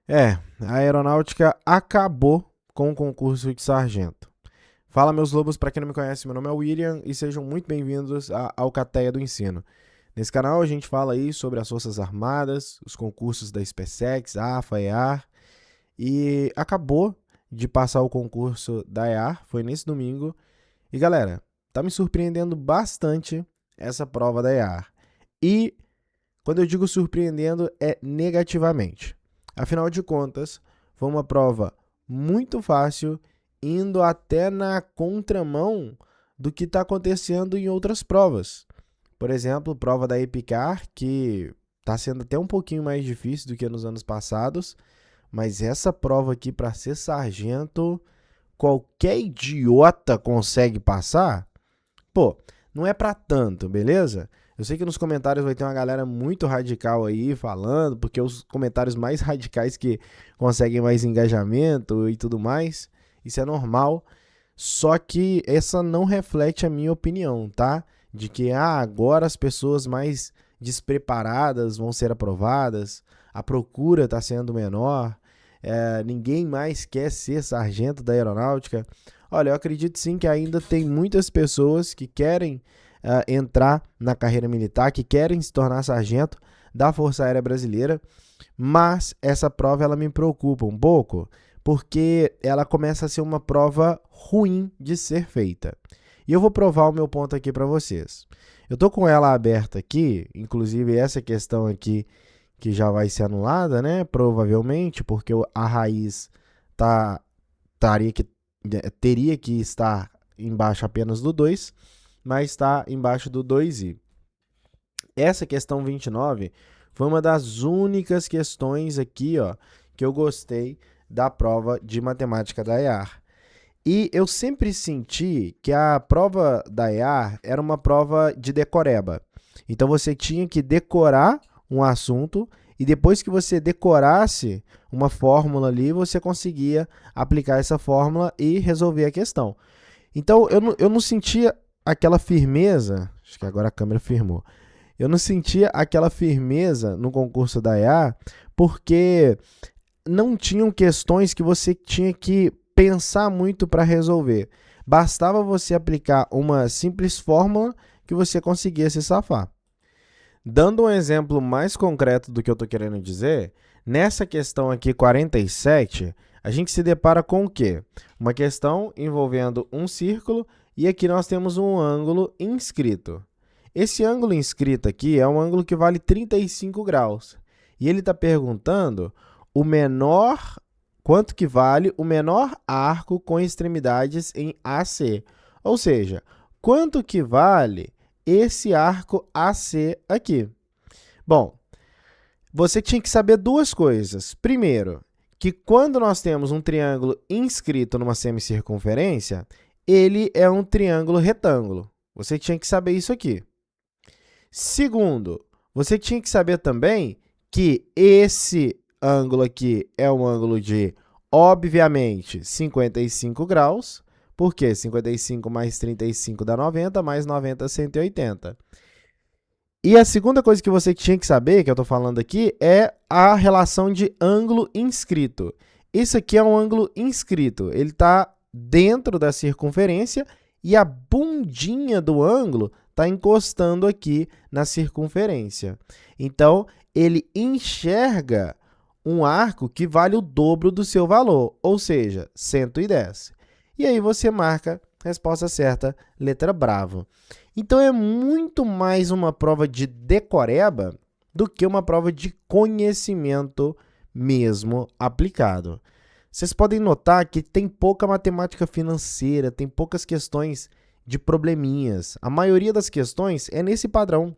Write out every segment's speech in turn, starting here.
A aeronáutica acabou com o concurso de sargento. Fala, meus lobos, para quem não me conhece, meu nome é William e sejam muito bem-vindos à Alcateia do Ensino. Nesse canal a gente fala aí sobre as Forças Armadas, os concursos da SpaceX, AFA, EAR, e acabou de passar o concurso da EAR, foi nesse domingo. E galera, tá me surpreendendo bastante essa prova da EAR. E quando eu digo surpreendendo, é negativamente. Afinal de contas, foi uma prova muito fácil, indo até na contramão do que está acontecendo em outras provas. Por exemplo, prova da EPICAR, que está sendo até um pouquinho mais difícil do que nos anos passados, mas essa prova aqui para ser sargento, qualquer idiota consegue passar? Pô, não é para tanto, beleza? Eu sei que nos comentários vai ter uma galera muito radical aí falando, porque os comentários mais radicais que conseguem mais engajamento e tudo mais, isso é normal. Só que essa não reflete a minha opinião, tá? De que agora as pessoas mais despreparadas vão ser aprovadas, a procura está sendo menor, ninguém mais quer ser sargento da aeronáutica. Olha, eu acredito sim que ainda tem muitas pessoas que querem entrar na carreira militar, que querem se tornar sargento da Força Aérea Brasileira, mas essa prova ela me preocupa um pouco, porque ela começa a ser uma prova ruim de ser feita. E eu vou provar o meu ponto aqui para vocês. Eu tô com ela aberta aqui, inclusive essa questão aqui que já vai ser anulada, né? Provavelmente, porque a raiz teria que estar embaixo apenas do 2, mas está embaixo do 2i. Essa questão 29 foi uma das únicas questões aqui, ó, que eu gostei da prova de matemática da EAR. E eu sempre senti que a prova da EAR era uma prova de decoreba. Então você tinha que decorar um assunto e depois que você decorasse uma fórmula ali, você conseguia aplicar essa fórmula e resolver a questão. Então eu não sentia aquela firmeza, acho que agora a câmera firmou. Eu não sentia aquela firmeza no concurso da EA, porque não tinham questões que você tinha que pensar muito para resolver. Bastava você aplicar uma simples fórmula que você conseguia se safar. Dando um exemplo mais concreto do que eu estou querendo dizer, nessa questão aqui 47, a gente se depara com o quê? Uma questão envolvendo um círculo e aqui nós temos um ângulo inscrito. Esse ângulo inscrito aqui é um ângulo que vale 35 graus. E ele está perguntando quanto que vale o menor arco com extremidades em AC. Ou seja, quanto que vale esse arco AC aqui? Bom, você tinha que saber duas coisas. Primeiro, que quando nós temos um triângulo inscrito numa semicircunferência, ele é um triângulo retângulo. Você tinha que saber isso aqui. Segundo, você tinha que saber também que esse ângulo aqui é um ângulo de, obviamente, 55 graus, porque 55 mais 35 dá 90, mais 90 180. E a segunda coisa que você tinha que saber, que eu estou falando aqui, é a relação de ângulo inscrito. Isso aqui é um ângulo inscrito, ele está dentro da circunferência e a bundinha do ângulo está encostando aqui na circunferência. Então, ele enxerga um arco que vale o dobro do seu valor, ou seja, 110. E aí você marca a resposta certa, letra bravo. Então, é muito mais uma prova de decoreba do que uma prova de conhecimento mesmo aplicado. Vocês podem notar que tem pouca matemática financeira, tem poucas questões de probleminhas. A maioria das questões é nesse padrão.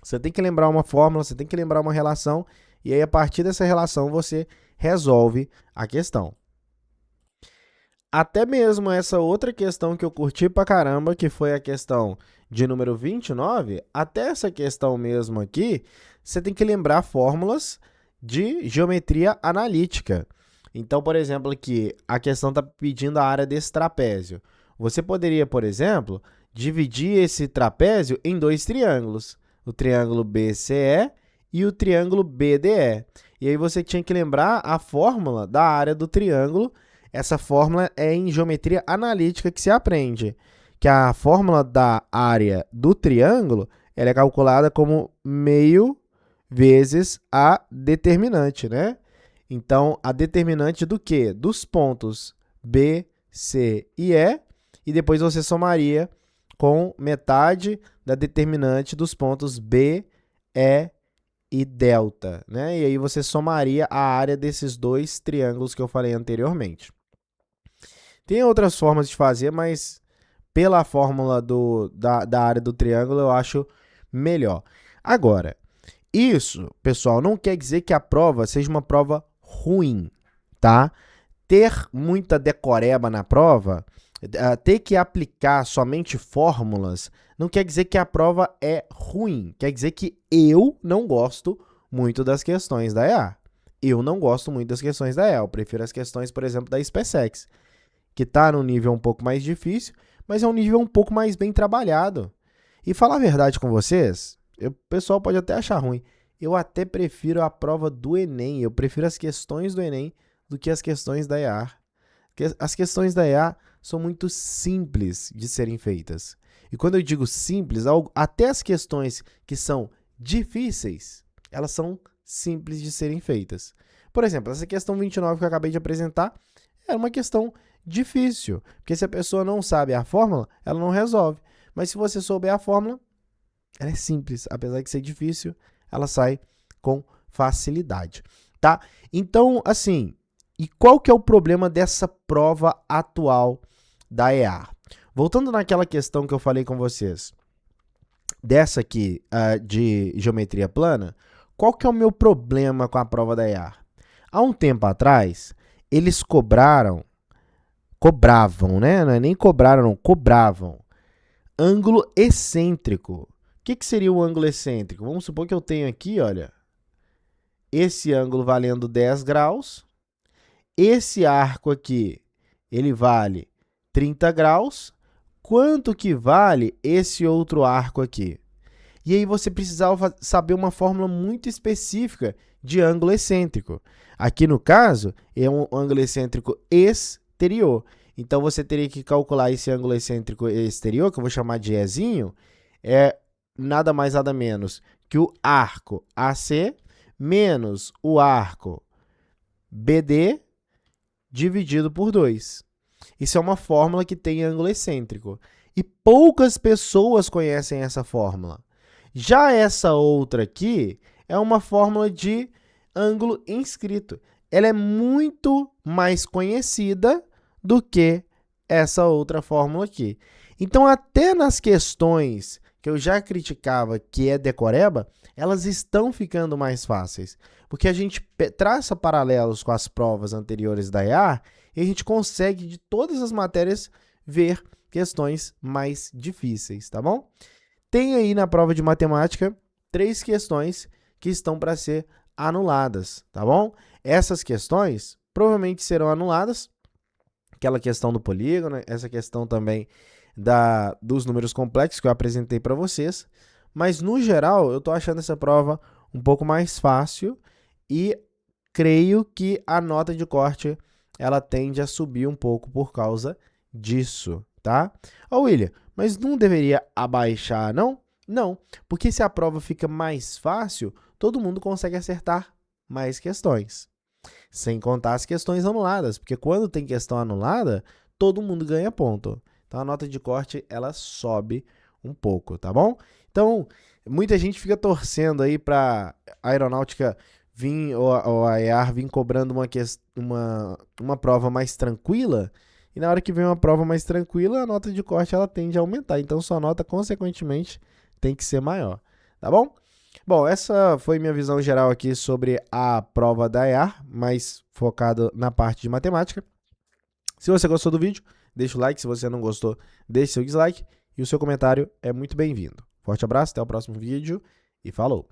Você tem que lembrar uma fórmula, você tem que lembrar uma relação, e aí a partir dessa relação você resolve a questão. Até mesmo essa outra questão que eu curti pra caramba, que foi a questão de número 29, até essa questão mesmo aqui, você tem que lembrar fórmulas de geometria analítica. Então, por exemplo, aqui, a questão está pedindo a área desse trapézio. Você poderia, por exemplo, dividir esse trapézio em dois triângulos, o triângulo BCE e o triângulo BDE. E aí você tinha que lembrar a fórmula da área do triângulo. Essa fórmula é em geometria analítica que se aprende, que a fórmula da área do triângulo ela é calculada como meio vezes a determinante, né? Então, a determinante do quê? Dos pontos B, C e E, e depois você somaria com metade da determinante dos pontos B, E e delta, né? E aí você somaria a área desses dois triângulos que eu falei anteriormente. Tem outras formas de fazer, mas pela fórmula da área do triângulo eu acho melhor. Agora, isso, pessoal, não quer dizer que a prova seja uma prova ruim, tá? Ter muita decoreba na prova, ter que aplicar somente fórmulas, não quer dizer que a prova é ruim. Quer dizer que eu não gosto muito das questões da EA. Eu não gosto muito das questões da EA. Eu prefiro as questões, por exemplo, da SpaceX, que está num nível um pouco mais difícil, mas é um nível um pouco mais bem trabalhado. E falar a verdade com vocês, o pessoal pode até achar ruim, eu até prefiro a prova do Enem, eu prefiro as questões do Enem do que as questões da EA. As questões da EA são muito simples de serem feitas. E quando eu digo simples, até as questões que são difíceis, elas são simples de serem feitas. Por exemplo, essa questão 29 que eu acabei de apresentar é uma questão difícil, porque se a pessoa não sabe a fórmula, ela não resolve. Mas se você souber a fórmula, ela é simples, apesar de ser difícil, ela sai com facilidade, tá? Então, assim, e qual que é o problema dessa prova atual da EA? Voltando naquela questão que eu falei com vocês, dessa aqui de geometria plana, qual que é o meu problema com a prova da EA? Há um tempo atrás, eles cobravam, né? Não é nem cobraram, não, cobravam ângulo excêntrico. O que seria o ângulo excêntrico? Vamos supor que eu tenho aqui, olha, esse ângulo valendo 10 graus, esse arco aqui, ele vale 30 graus, quanto que vale esse outro arco aqui? E aí você precisava saber uma fórmula muito específica de ângulo excêntrico. Aqui no caso, é um ângulo excêntrico exterior. Então você teria que calcular esse ângulo excêntrico exterior, que eu vou chamar de Ezinho, é nada mais nada menos que o arco AC menos o arco BD dividido por 2. Isso é uma fórmula que tem ângulo excêntrico. E poucas pessoas conhecem essa fórmula. Já essa outra aqui é uma fórmula de ângulo inscrito. Ela é muito mais conhecida do que essa outra fórmula aqui. Então, até nas questões que eu já criticava que é decoreba, elas estão ficando mais fáceis. Porque a gente traça paralelos com as provas anteriores da EA e a gente consegue, de todas as matérias, ver questões mais difíceis, tá bom? Tem aí na prova de matemática 3 questões que estão para ser anuladas, tá bom? Essas questões provavelmente serão anuladas. Aquela questão do polígono, essa questão também dos números complexos que eu apresentei para vocês. Mas, no geral, eu estou achando essa prova um pouco mais fácil e creio que a nota de corte ela tende a subir um pouco por causa disso, tá? Ô, William, mas não deveria abaixar, não? Não, porque se a prova fica mais fácil, todo mundo consegue acertar mais questões. Sem contar as questões anuladas, porque quando tem questão anulada, todo mundo ganha ponto. Então, a nota de corte, ela sobe um pouco, tá bom? Então, muita gente fica torcendo aí para a aeronáutica vir, ou a EAR vir cobrando uma prova mais tranquila, e na hora que vem uma prova mais tranquila, a nota de corte, ela tende a aumentar. Então, sua nota, consequentemente, tem que ser maior, tá bom? Bom, essa foi minha visão geral aqui sobre a prova da EAR, mais focado na parte de matemática. Se você gostou do vídeo, deixa o like. Se você não gostou, deixe seu dislike. E o seu comentário é muito bem-vindo. Forte abraço, até o próximo vídeo e falou!